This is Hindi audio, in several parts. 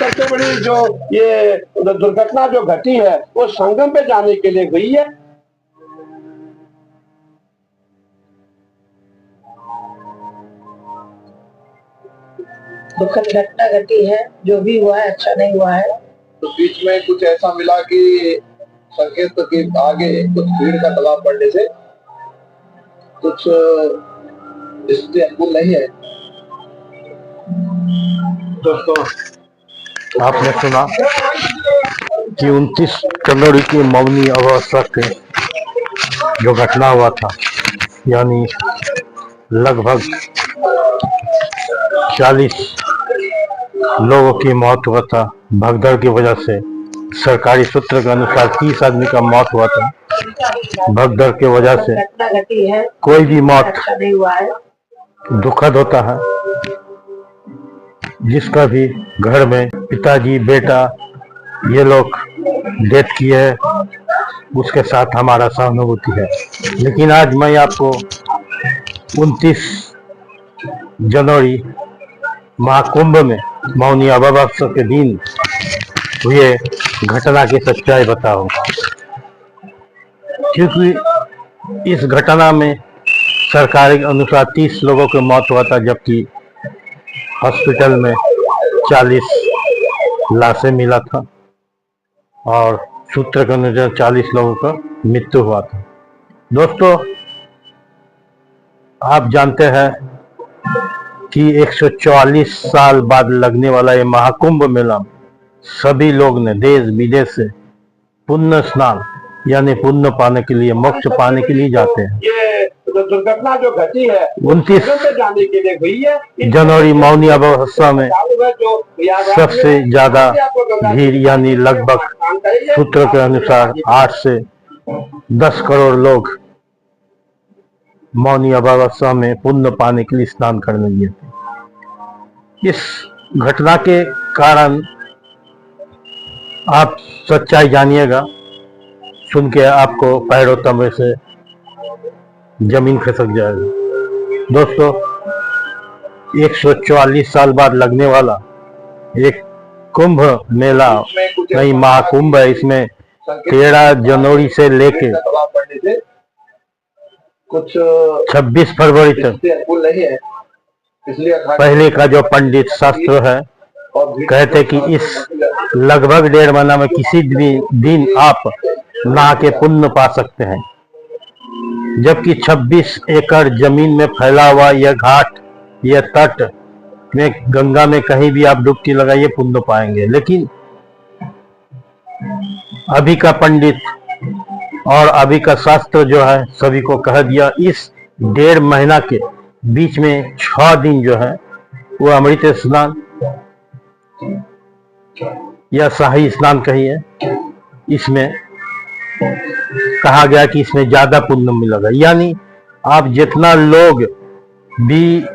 सबसे बड़ी जो ये दुर्घटना जो घटी है वो संगम पे जाने के लिए हुई है। दुखद घटना घटी है, जो भी हुआ है अच्छा नहीं हुआ है। तो बीच में कुछ ऐसा मिला कि संकेत के आगे कुछ भीड़ का दबाव पड़ने से कुछ स्थिति अनुकूल नहीं है। दोस्तों, आपने सुना कि 29 जनवरी की मौनी अमावस्या के जो घटना हुआ था, यानी लगभग 40 लोगों की मौत हुआ था भगदड़ की वजह से। सरकारी सूत्र के अनुसार 30 आदमी का मौत हुआ था भगदड़ की वजह से। कोई भी मौत दुखद होता है। जिसका भी घर में पिताजी बेटा ये लोग डेथ किए है, उसके साथ हमारा सहानुभूति है। लेकिन आज मैं आपको 29 जनवरी महाकुंभ में मौनी अमावस्या के दिन हुए घटना की सच्चाई बताऊंगा, क्योंकि इस घटना में सरकारी के अनुसार 30 लोगों की मौत हुआ था, जबकि हॉस्पिटल में 40 लाशें मिला था और सूत्र के अनुसार 40 लोगों का मृत्यु हुआ था। दोस्तों, आप जानते हैं कि 144 साल बाद लगने वाला ये महाकुंभ मेला सभी लोग ने देश विदेश से पुण्य स्नान यानी पुण्य पाने के लिए, मोक्ष पाने के लिए जाते हैं। ये दुर्घटना जो घटी है 29 जाने के लिए हुई है। जनवरी मौनी अमावस्या में सबसे ज्यादा भीड़ यानी लगभग सूत्र के अनुसार 8 से 10 करोड़ लोग मौनी अमावस्या में पुण्य पाने के लिए स्नान करने गए थे। इस घटना के कारण आप सच्चाई जानिएगा, सुन के आपको पैरों तले से जमीन खिसक जाएगा। दोस्तों, 144 साल बाद लगने वाला एक कुंभ मेला नहीं महाकुंभ है। इसमें 13 जनवरी से लेके कुछ 26 फरवरी तक पहले का जो पंडित शास्त्र है कहते कि इस लगभग 1.5 महीना में किसी भी दिन आप नहा के पुण्य पा सकते हैं। जबकि 26 एकड़ जमीन में फैला हुआ यह घाट, यह तट में गंगा में कहीं भी आप डुबकी लगाइए पुण्य पाएंगे। लेकिन अभी का पंडित और अभी का शास्त्र जो है सभी को कह दिया, इस 1.5 महीना के बीच में 6 दिन जो है वो अमृत स्नान या शाही स्नान कहिए, इसमें कहा गया कि इसमें ज्यादा पुण्य मिलेगा। यानी आप जितना लोग भी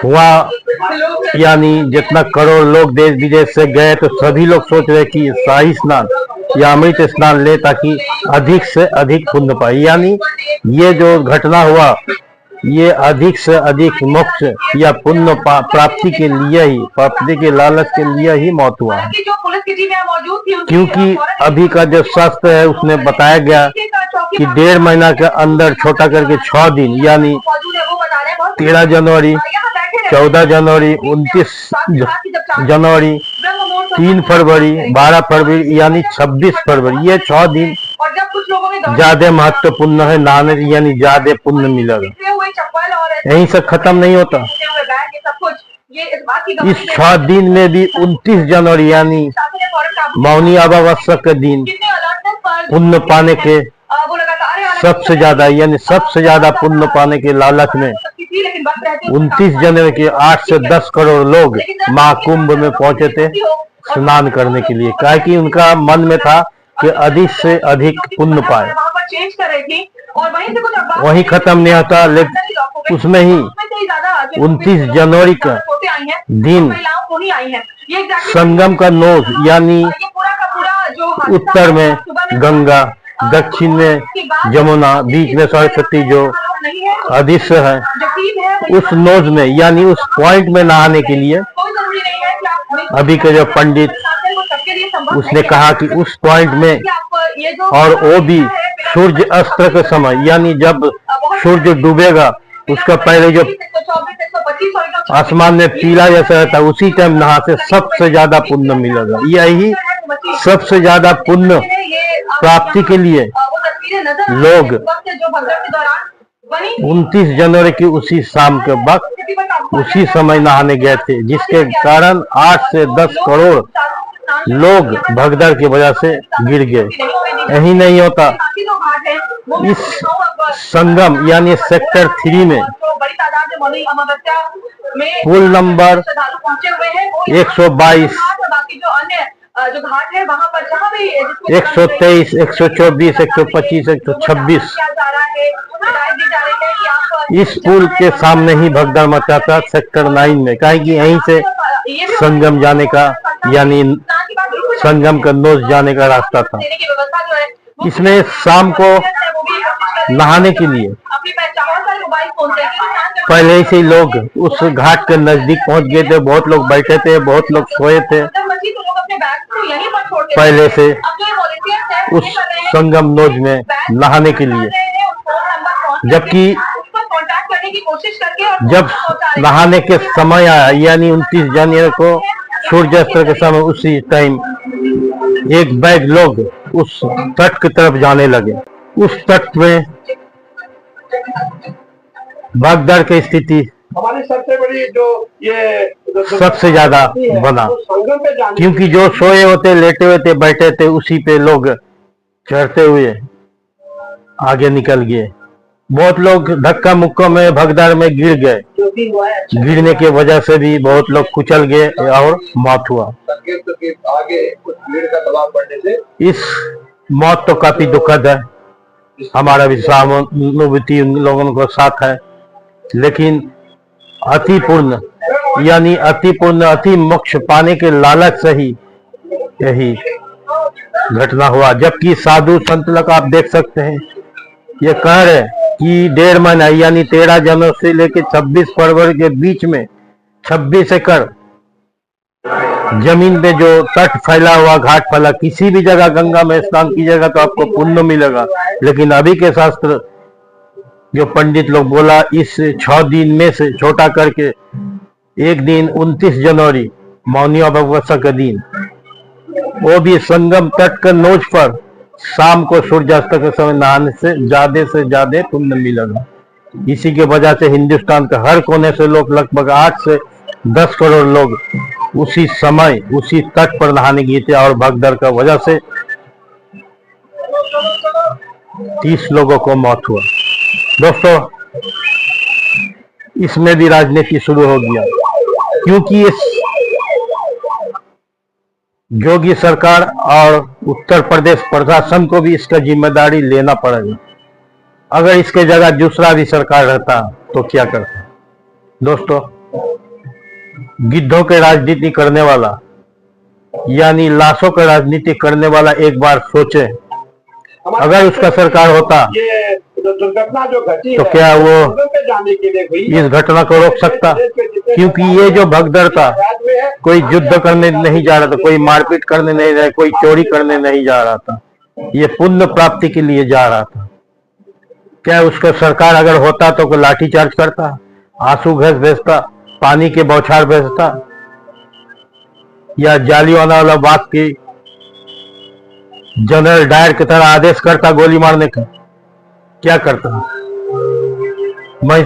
हुआ, यानी जितना करोड़ लोग देश विदेश से गए, तो सभी लोग सोच रहे कि शाही स्नान या अमृत स्नान ले ताकि अधिक से अधिक पुण्य पाए। यानी ये जो घटना हुआ ये अधिक से अधिक मोक्ष या पुण्य प्राप्ति के लिए ही, प्राप्ति के लालच के लिए ही मौत हुआ है। क्योंकि अभी का जो शास्त्र है उसने बताया गया कि 1.5 महीना के अंदर छोटा करके 6 दिन यानी 13 जनवरी, 14 जनवरी, 29 जनवरी, 3 फरवरी, 12 फरवरी यानी 26 फरवरी, ये 6 दिन ज्यादा महत्वपूर्ण है नहाने, यानी ज्यादा पुण्य मिलेगा। यहीं से खत्म नहीं होता। इस 6 दिन में भी 29 जनवरी यानी मौनी अमावस्या के दिन पुण्य पाने के सबसे ज्यादा, यानी सबसे ज्यादा पुण्य पाने के लालच में 29 जनवरी के 8 से 10 करोड़ लोग महाकुंभ में पहुंचे थे स्नान करने के लिए। क्या कि उनका मन में था कि अधिक से अधिक पुण्य पाए। वही खत्म नहीं होता, लेकिन उसमें ही 29 जनवरी का दिन संगम का नोज यानी उत्तर में गंगा, दक्षिण में जमुना, बीच में सरस्वती जो अदृश्य है, उस नोज में यानी उस पॉइंट में नहाने के लिए अभी के जो पंडित उसने कहा कि उस पॉइंट में और वो भी सूर्य अस्त के समय, यानी जब सूर्य डूबेगा उसका पहले जो आसमान में पीला जैसा रहता है उसी टाइम नहा से सबसे ज्यादा पुण्य मिलेगा। यही सबसे ज्यादा पुण्य प्राप्ति के लिए लोग 29 जनवरी की उसी शाम के वक्त उसी समय नहाने गए थे, जिसके कारण 8 से 10 करोड़ लोग भगदड़ की वजह से गिर गए। यही नहीं होता, इस संगम यानी सेक्टर 3 में पुल नंबर 122, 123, 124, 125, 126 इस पुल के सामने ही भगदड़ मचा था सेक्टर 9 में। कहा कि यहीं से संगम जाने का यानी संगम का नोज जाने का रास्ता था। इसमें शाम को नहाने के लिए पहले से ही लोग उस घाट के नजदीक पहुंच गए थे। बहुत लोग बैठे थे, बहुत लोग सोए थे पहले से उस संगम नोज में नहाने के लिए। जबकि जब नहाने के समय आया यानी 29 जनवरी को सूर्यास्त के समय, उसी टाइम एक बैग लोग उस तट की तरफ जाने लगे। उस तट में भगदड़ की स्थिति हमारी सबसे बड़ी जो ये सबसे ज्यादा बना, संगम पे जाने क्योंकि जो सोए होते, लेटे हुए थे, बैठे थे, उसी पे लोग चढ़ते हुए आगे निकल गए। बहुत लोग धक्का मुक्का में भगदड़ में गिर गए। जो भी हुआ है अच्छा। गिरने की वजह से भी बहुत लोग कुचल गए और मौत हुआ। संकेत के आगे कुछ भीड़ का दबाव पड़ने से इस मौत तो काफी दुखद है, हमारा भी सहानुभूति उन लोगों को साथ है, लेकिन अति पूर्ण यानी अति पूर्ण अति मोक्ष पाने के लालच से ही यही घटना हुआ। जबकि साधु संत लोग आप देख सकते हैं, ये कह रहे कि 1.5 महीना यानी 13 जनवरी से लेकर 26 फरवरी के बीच में 26 एकड़ जमीन पे जो तट फैला हुआ, घाट फैला, किसी भी जगह गंगा में स्नान कीजिएगा तो आपको पुण्य मिलेगा। लेकिन अभी के शास्त्र जो पंडित लोग बोला, इस 6 दिन में से छोटा करके एक दिन 29 जनवरी मौनी अमावस्या का दिन, वो भी संगम तट के नोज पर शाम को सूर्यास्त के समय नहाने से ज्यादा पुण्य मिलेगा। इसी के वजह से हिंदुस्तान के हर कोने से लोग, लगभग 8 से 10 करोड़ लोग उसी समय उसी तट पर नहाने गए थे और भगदड़ का वजह से 30 लोगों को मौत हुआ। दोस्तों, इसमें भी राजनीति शुरू हो गया, क्योंकि इस योगी सरकार और उत्तर प्रदेश प्रशासन को भी इसका जिम्मेदारी लेना पड़ेगा। अगर इसके जगह दूसरा भी सरकार रहता तो क्या करता। दोस्तों, गिद्धों के राजनीति करने वाला यानी लाशों का राजनीति करने वाला एक बार सोचे, अगर उसका सरकार होता ये दुर्घटना जो घटी तो है, क्या वो संगम पे जाने के लिए हुई है। इस घटना को रोक सकता? क्योंकि ये जो भगदड़ था, कोई युद्ध करने नहीं जा रहा था, कोई मारपीट करने नहीं रहा, कोई चोरी करने नहीं जा रहा था, ये पुण्य प्राप्ति के लिए जा रहा था। क्या उसका सरकार अगर होता तो कोई लाठीचार्ज करता, आंसू गैस भेजता, पानी के बौछार भेजता, या जालियांवाला बाग की जनरल डायर की तरह आदेश करता गोली मारने का? क्या करता? मैं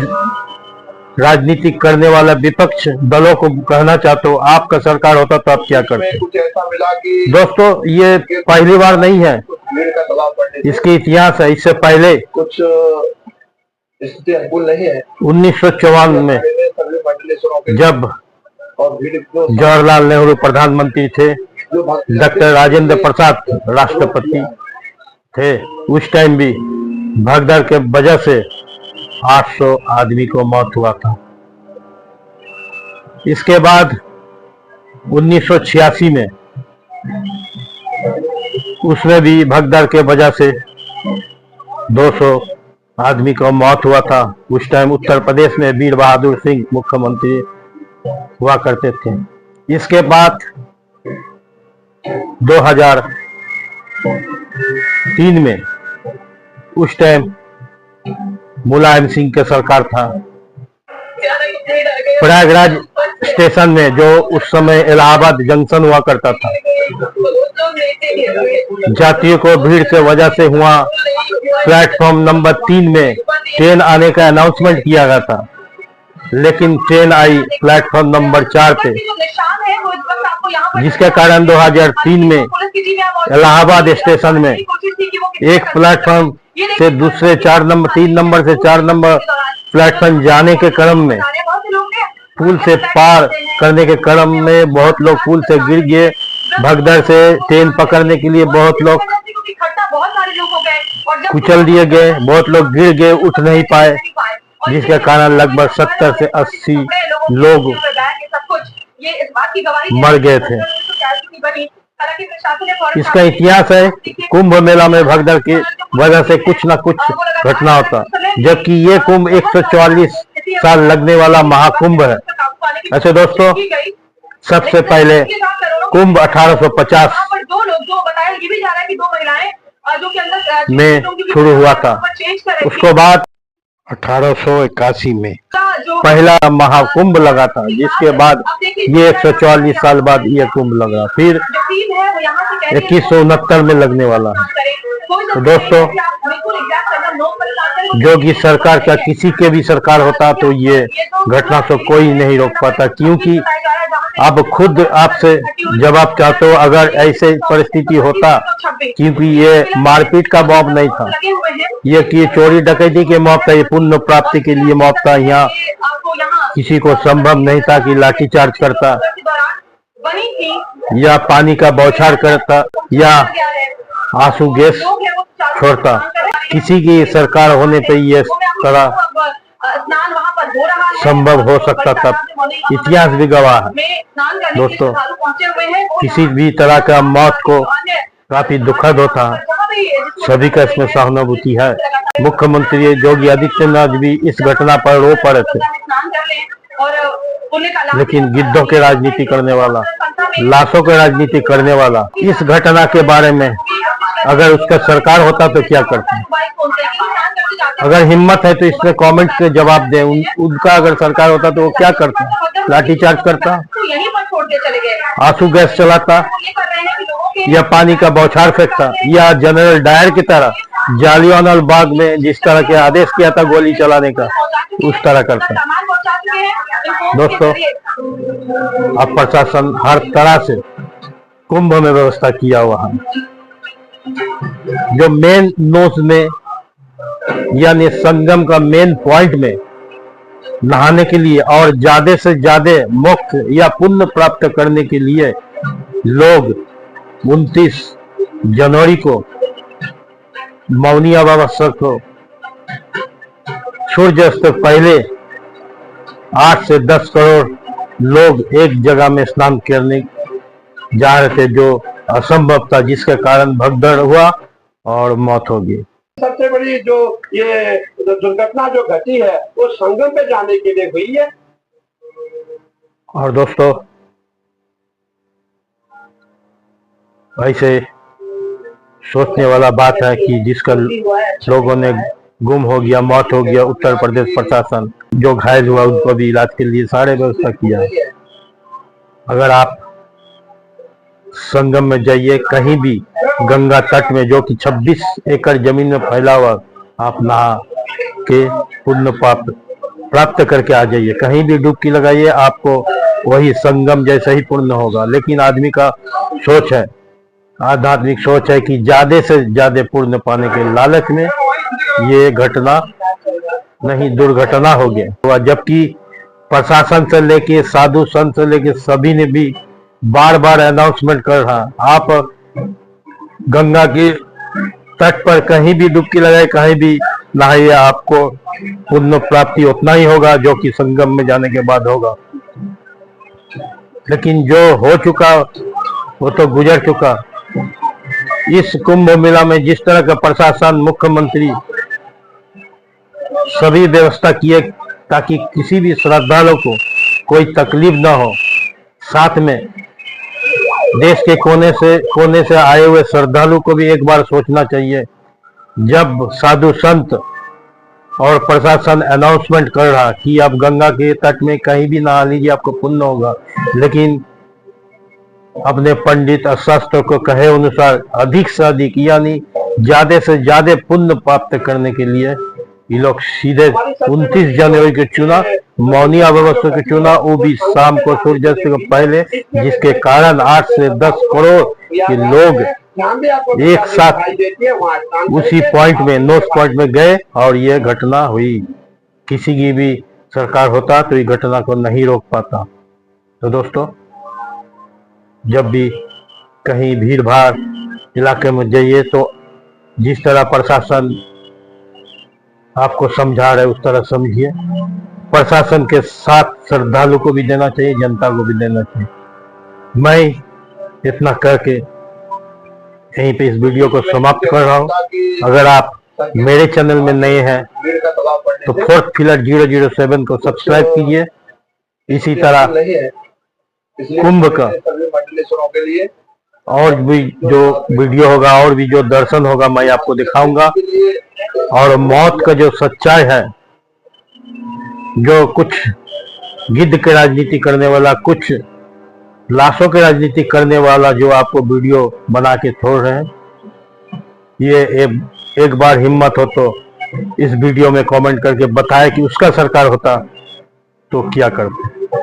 राजनीति करने वाला विपक्ष दलों को कहना चाहता हूँ, आपका सरकार होता तो आप क्या करते? कुछ ऐसा मिला कि दोस्तों, ये पहली बार नहीं है, कुछ भीड़ का दबाव पड़ने से इसके इतिहास है। इससे पहले कुछ स्थिति अनुकूल नहीं है। 1954 में सभी मंडलेश्वरों के जब और भीड़ को जवाहरलाल नेहरू प्रधानमंत्री थे, जो भक्त डॉक्टर राजेंद्र प्रसाद राष्ट्रपति थे, उस टाइम भी भगदड़ के वजह से 800 आदमी को मौत हुआ था। इसके बाद 1986 में उसमें भी भगदड़ के वजह से 200 आदमी को मौत हुआ था। उस टाइम उत्तर प्रदेश में वीर बहादुर सिंह मुख्यमंत्री हुआ करते थे। इसके बाद 2003 में उस टाइम मुलायम सिंह के सरकार था, प्रयागराज स्टेशन में जो उस समय इलाहाबाद जंक्शन हुआ करता था, यात्रियों को भीड़ के वजह से हुआ प्लेटफॉर्म नंबर 3 में ट्रेन आने का अनाउंसमेंट किया गया था, लेकिन ट्रेन आई प्लेटफॉर्म नंबर 4 पे, जिसके कारण 2003 में इलाहाबाद स्टेशन में एक प्लेटफॉर्म से दूसरे 3 नंबर से 4 नंबर प्लेटफॉर्म जाने के क्रम में, पुल से पार करने के क्रम में बहुत लोग पुल से गिर गए। भगदड़ से ट्रेन पकड़ने के लिए बहुत लोग कुचल दिए गए, बहुत लोग गिर गए, उठ नहीं पाए, जिसके कारण लगभग 70 से 80 लोग मर गए थे। इसका इतिहास है, कुंभ मेला में भगदड़ की वजह से कुछ न कुछ घटना होता, जबकि ये कुंभ 144 साल लगने वाला महाकुंभ है। अच्छा दोस्तों, सबसे पहले कुंभ 1850 में शुरू हुआ था, उसके बाद 1881 में पहला महाकुंभ लगा था, जिसके बाद ये 144 साल बाद ये कुंभ लगा, फिर 2169 में लगने वाला है। तो दोस्तों, योगी सरकार का किसी के भी सरकार होता तो ये घटना को कोई नहीं रोक पाता, क्योंकि अब खुद आपसे जवाब चाहते हो अगर ऐसे परिस्थिति होता, क्योंकि ये मारपीट का मॉब नहीं था, ये कि चोरी डकैती के मॉब था, ये पुण्य प्राप्ति के लिए मॉब था। यहाँ किसी को संभव नहीं था कि लाठीचार्ज करता या पानी का बौछार करता या आंसू गैस छोड़ता। किसी की सरकार होने पे ये तरह संभव हो सकता था, इतिहास भी गवाह है। दोस्तों, किसी भी तरह का मौत को काफी दुखद होता है, सभी का इसमें सहानुभूति है। मुख्यमंत्री योगी आदित्यनाथ भी इस घटना पर रो पड़े थे, लेकिन गिद्धों के राजनीति करने वाला, लाशों के राजनीति करने वाला इस घटना के बारे में अगर उसका सरकार होता तो क्या करता? अगर हिम्मत है तो इसमें कमेंट के जवाब दें। उनका अगर सरकार होता तो वो क्या करता? लाठीचार्ज करता, आंसू गैस चलाता या पानी का बौछार फेंकता, या जनरल डायर की तरह जालियानवाला बाग में जिस तरह के आदेश किया था गोली चलाने का, उस तरह करता। दोस्तों, अब प्रशासन हर तरह से कुंभ में व्यवस्था किया हुआ है। जो मेन नोज में यानी संगम का मेन पॉइंट में नहाने के लिए और ज्यादा से ज्यादा मोक्ष या पुण्य प्राप्त करने के लिए लोग 29 जनवरी को मौनी अमावस्या को सूर्यास्त पहले 8 से 10 करोड़ लोग एक जगह में स्नान करने जा रहे थे, जो असंभव था, जिसके कारण भगदड़ हुआ और मौत हो गई। सबसे बड़ी जो ये दुर्घटना जो घटी है वो संगम पे जाने के लिए हुई है। और दोस्तों, ऐसे सोचने वाला बात है कि जिसका लोगों ने गुम हो गया, मौत हो गया, उत्तर प्रदेश प्रशासन जो घायल हुआ उनको भी इलाज के लिए सारे व्यवस्था किया। अगर आप संगम में जाइए, कहीं भी गंगा तट में जो कि 26 एकड़ जमीन में फैला हुआ, आप नहा के पुण्य प्राप्त करके आ जाइए। कहीं भी डुबकी लगाइए, आपको वही संगम जैसा ही पुण्य होगा। लेकिन आदमी का सोच है, आध्यात्मिक सोच है कि ज्यादा से ज्यादा पुण्य पाने के लालच में ये घटना नहीं दुर्घटना हो गया। जबकि प्रशासन से लेके साधु संत से लेके सभी ने भी बार बार अनाउंसमेंट कर रहा, आप गंगा के तट पर कहीं भी डुबकी लगाए, कहीं भी नहाइए, आपको पुण्य प्राप्ति उतना ही होगा जो कि संगम में जाने के बाद होगा। लेकिन जो हो चुका वो तो गुजर चुका। इस कुंभ मेला में जिस तरह का प्रशासन, मुख्यमंत्री सभी व्यवस्था किए ताकि किसी भी श्रद्धालु को कोई तकलीफ न हो, साथ में देश के कोने से आए हुए श्रद्धालु को भी एक बार सोचना चाहिए। जब साधु संत और प्रशासन अनाउंसमेंट कर रहा कि आप गंगा के तट में कहीं भी नहा लीजिए, आपको पुण्य होगा, लेकिन अपने पंडित शास्त्र को कहे अनुसार अधिक से अधिक यानी ज्यादा से ज्यादा पुण्य प्राप्त करने के लिए ये लोग सीधे 29 जनवरी को चुना, मौनी अमावस्या को चुना, वो भी शाम को सूर्यास्त को पहले, जिसके कारण 8 से 10 करोड़ के लोग एक साथ उसी पॉइंट में नोस पॉइंट में गए और ये घटना हुई। किसी की भी सरकार होता तो ये घटना को नहीं रोक पाता। तो दोस्तों, जब भी कहीं भीड़ भाड़ इलाके में जाइए तो जिस तरह प्रशासन आपको समझा रहे उस तरह समझिए। प्रशासन के साथ श्रद्धालु को भी देना चाहिए, जनता को भी देना चाहिए। मैं इतना करके यहीं पे इस वीडियो को समाप्त कर रहा हूँ। अगर आप मेरे चैनल में नए हैं तो फोर्थ पिलर 007 को सब्सक्राइब कीजिए। इसी तरह कुंभ का और भी जो वीडियो होगा और भी जो दर्शन होगा मैं आपको दिखाऊंगा। और मौत का जो सच्चाई है, जो कुछ गिद्ध की राजनीति करने वाला, कुछ लाशों की राजनीति करने वाला जो आपको वीडियो बना के छोड़ रहे हैं, ये एक बार हिम्मत हो तो इस वीडियो में कमेंट करके बताए कि उसका सरकार होता तो क्या करते।